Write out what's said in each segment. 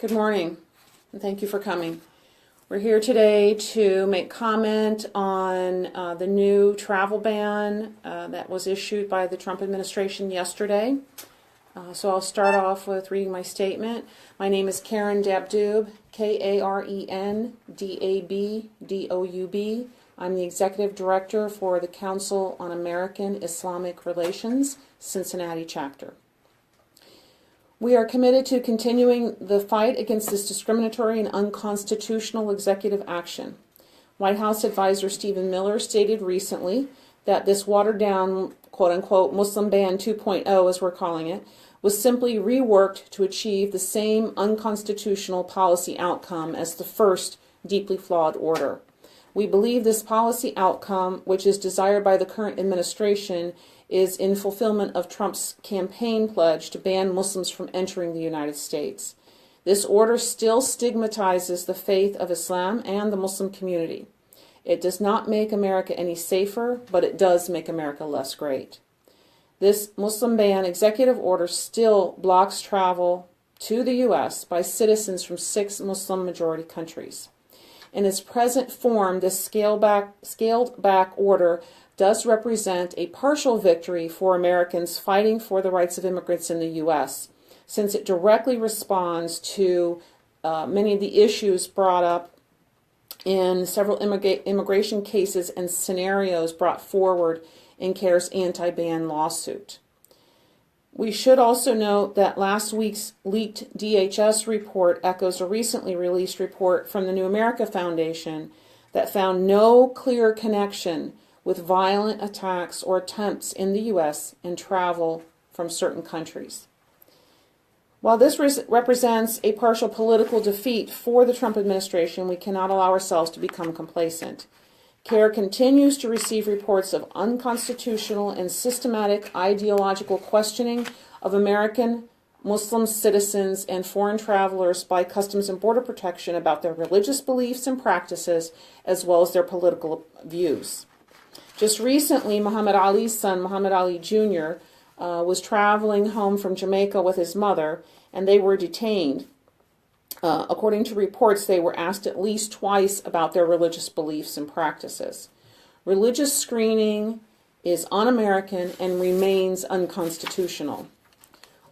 Good morning, and thank you for coming. We're here today to make comment on the new travel ban that was issued by the Trump administration yesterday. So I'll start off with reading my statement. My name is Karen Dabdoub, K-A-R-E-N-D-A-B-D-O-U-B. I'm the Executive Director for the Council on American Islamic Relations, Cincinnati chapter. We are committed to continuing the fight against this discriminatory and unconstitutional executive action. White House advisor Stephen Miller stated recently that this watered-down, quote-unquote, Muslim ban 2.0, as we're calling it, was simply reworked to achieve the same unconstitutional policy outcome as the first deeply flawed order. We believe this policy outcome, which is desired by the current administration, is in fulfillment of Trump's campaign pledge to ban Muslims from entering the United States. This order still stigmatizes the faith of Islam and the Muslim community. It does not make America any safer, but it does make America less great. This Muslim ban executive order still blocks travel to the U.S. by citizens from 6 Muslim-majority countries. In its present form, this scaled-back order does represent a partial victory for Americans fighting for the rights of immigrants in the U.S., since it directly responds to many of the issues brought up in several immigration cases and scenarios brought forward in CAIR's anti-ban lawsuit. We should also note that last week's leaked DHS report echoes a recently released report from the New America Foundation that found no clear connection with violent attacks or attempts in the U.S. and travel from certain countries. While this represents a partial political defeat for the Trump administration, we cannot allow ourselves to become complacent. CAIR continues to receive reports of unconstitutional and systematic ideological questioning of American Muslim citizens and foreign travelers by Customs and Border Protection about their religious beliefs and practices, as well as their political views. Just recently, Muhammad Ali's son, Muhammad Ali Jr., was traveling home from Jamaica with his mother, and they were detained. According to reports, they were asked at least twice about their religious beliefs and practices. Religious screening is un-American and remains unconstitutional.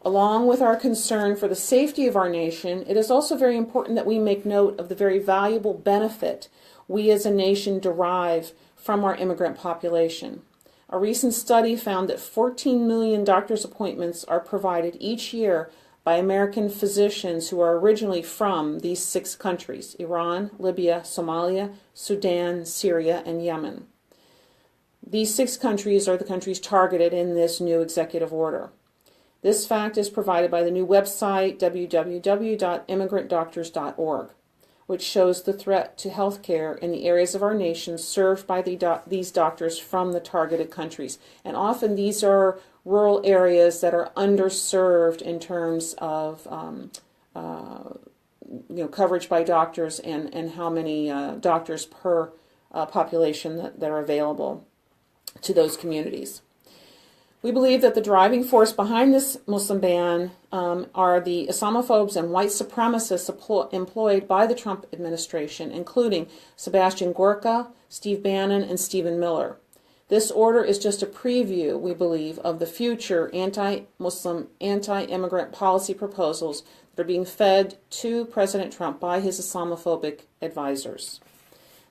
Along with our concern for the safety of our nation, it is also very important that we make note of the very valuable benefit we as a nation derive from our immigrant population. A recent study found that 14 million doctor's appointments are provided each year by American physicians who are originally from these 6 countries: Iran, Libya, Somalia, Sudan, Syria, and Yemen. These 6 countries are the countries targeted in this new executive order. This fact is provided by the new website, www.immigrantdoctors.org, which shows the threat to health care in the areas of our nation served by these doctors from the targeted countries. And often these are rural areas that are underserved in terms of coverage by doctors and how many doctors per population that are available to those communities. We believe that the driving force behind this Muslim ban are the Islamophobes and white supremacists employed by the Trump administration, including Sebastian Gorka, Steve Bannon, and Stephen Miller. This order is just a preview, we believe, of the future anti-Muslim, anti-immigrant policy proposals that are being fed to President Trump by his Islamophobic advisors.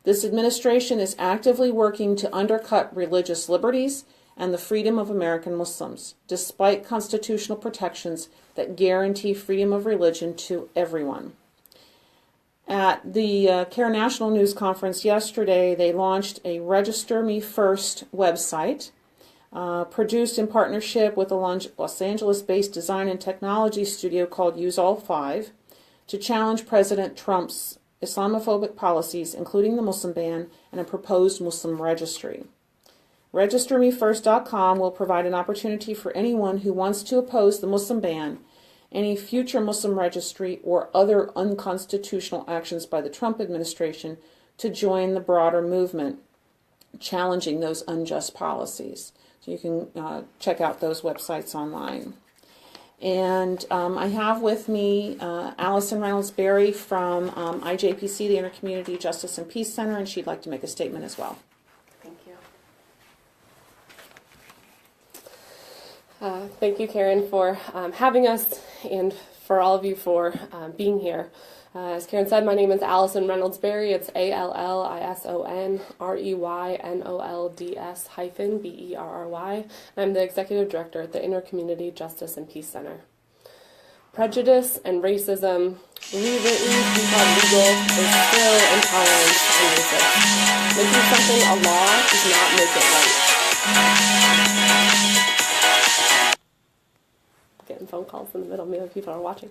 This administration is actively working to undercut religious liberties and the freedom of American Muslims, despite constitutional protections that guarantee freedom of religion to everyone. At the CAIR National News Conference yesterday, they launched a Register Me First website, produced in partnership with a Los Angeles-based design and technology studio called Use All 5, to challenge President Trump's Islamophobic policies, including the Muslim ban and a proposed Muslim registry. RegisterMeFirst.com will provide an opportunity for anyone who wants to oppose the Muslim ban, any future Muslim registry, or other unconstitutional actions by the Trump administration to join the broader movement challenging those unjust policies. So you can check out those websites online. And I have with me Allison Reynolds-Berry from IJPC, the Intercommunity Justice and Peace Center, and she'd like to make a statement as well. Thank you. Thank you, Karen, for having us, and for all of you for being here. As Karen said, my name is Allison Reynolds-Berry. It's ALLISONREYNOLDS-BERRY. I'm the Executive Director at the Intercommunity Justice and Peace Center. Prejudice and racism, rewritten, declared legal, is still intolerant and racist. Making something a law does not make it right. Getting phone calls in the middle, maybe people are watching.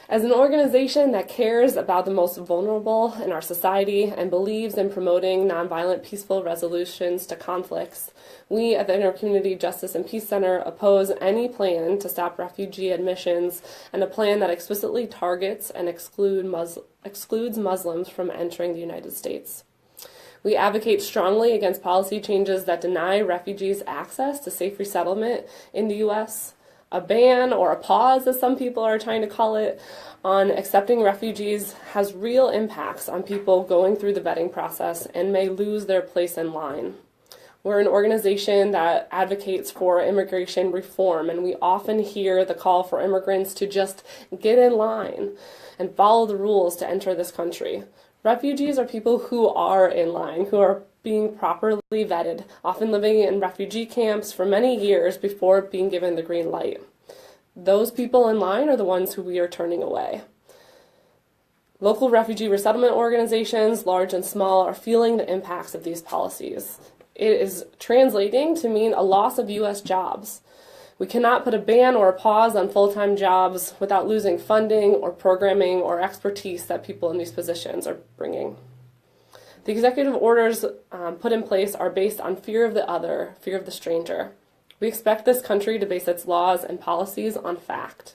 As an organization that cares about the most vulnerable in our society and believes in promoting nonviolent, peaceful resolutions to conflicts, we at the Intercommunity Justice and Peace Center oppose any plan to stop refugee admissions and a plan that explicitly targets and excludes Muslims from entering the United States. We advocate strongly against policy changes that deny refugees access to safe resettlement in the U.S., a ban, or a pause, as some people are trying to call it, on accepting refugees has real impacts on people going through the vetting process and may lose their place in line. We're an organization that advocates for immigration reform, and we often hear the call for immigrants to just get in line and follow the rules to enter this country. Refugees are people who are in line, who are being properly vetted, often living in refugee camps for many years before being given the green light. Those people in line are the ones who we are turning away. Local refugee resettlement organizations, large and small, are feeling the impacts of these policies. It is translating to mean a loss of U.S. jobs. We cannot put a ban or a pause on full-time jobs without losing funding or programming or expertise that people in these positions are bringing. The executive orders put in place are based on fear of the other, fear of the stranger. We expect this country to base its laws and policies on fact.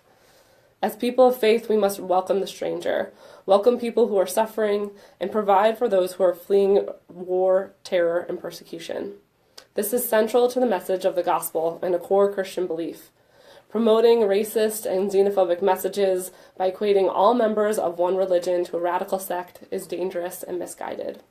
As people of faith, we must welcome the stranger, welcome people who are suffering, and provide for those who are fleeing war, terror, and persecution. This is central to the message of the gospel and a core Christian belief. Promoting racist and xenophobic messages by equating all members of one religion to a radical sect is dangerous and misguided.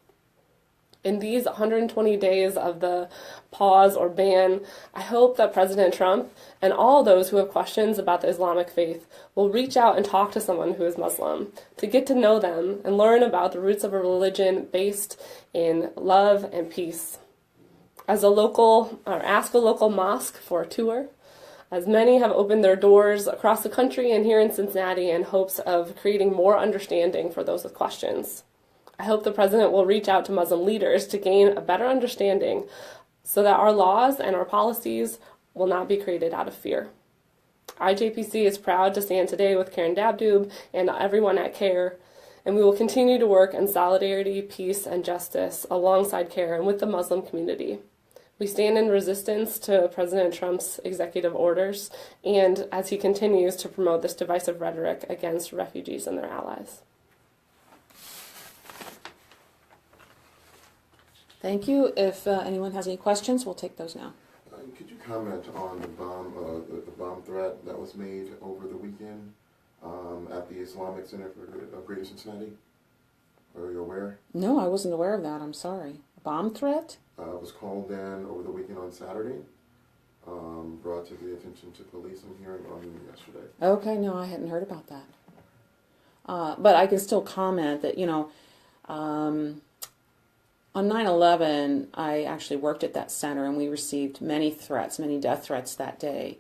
In these 120 days of the pause or ban, I hope that President Trump and all those who have questions about the Islamic faith will reach out and talk to someone who is Muslim, to get to know them and learn about the roots of a religion based in love and peace. Ask a local mosque for a tour, as many have opened their doors across the country and here in Cincinnati in hopes of creating more understanding for those with questions. I hope the President will reach out to Muslim leaders to gain a better understanding so that our laws and our policies will not be created out of fear. IJPC is proud to stand today with Karen Dabdoob and everyone at CAIR, and we will continue to work in solidarity, peace, and justice alongside CAIR and with the Muslim community. We stand in resistance to President Trump's executive orders and as he continues to promote this divisive rhetoric against refugees and their allies. Thank you. If anyone has any questions, we'll take those now. Could you comment on the bomb threat that was made over the weekend at the Islamic Center for Greater Cincinnati? Are you aware? No, I wasn't aware of that. I'm sorry. A bomb threat? It was called in over the weekend on Saturday, brought to the attention to police. I'm hearing on yesterday. Okay, no, I hadn't heard about that. But I can still comment that, on 9/11, I actually worked at that center, and we received many threats, many death threats that day.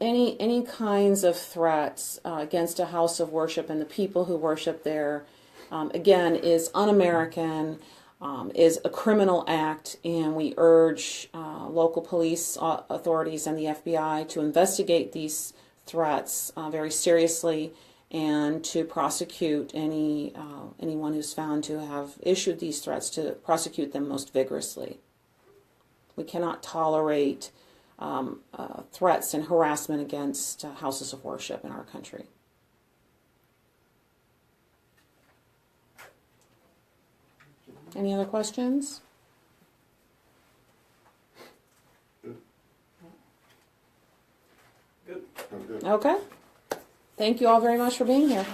Any kinds of threats against a house of worship and the people who worship there, again, is un-American, is a criminal act, and we urge local police authorities and the FBI to investigate these threats very seriously and to prosecute anyone who's found to have issued these threats, to prosecute them most vigorously. We cannot tolerate threats and harassment against houses of worship in our country. Any other questions? Good. Okay. Thank you all very much for being here.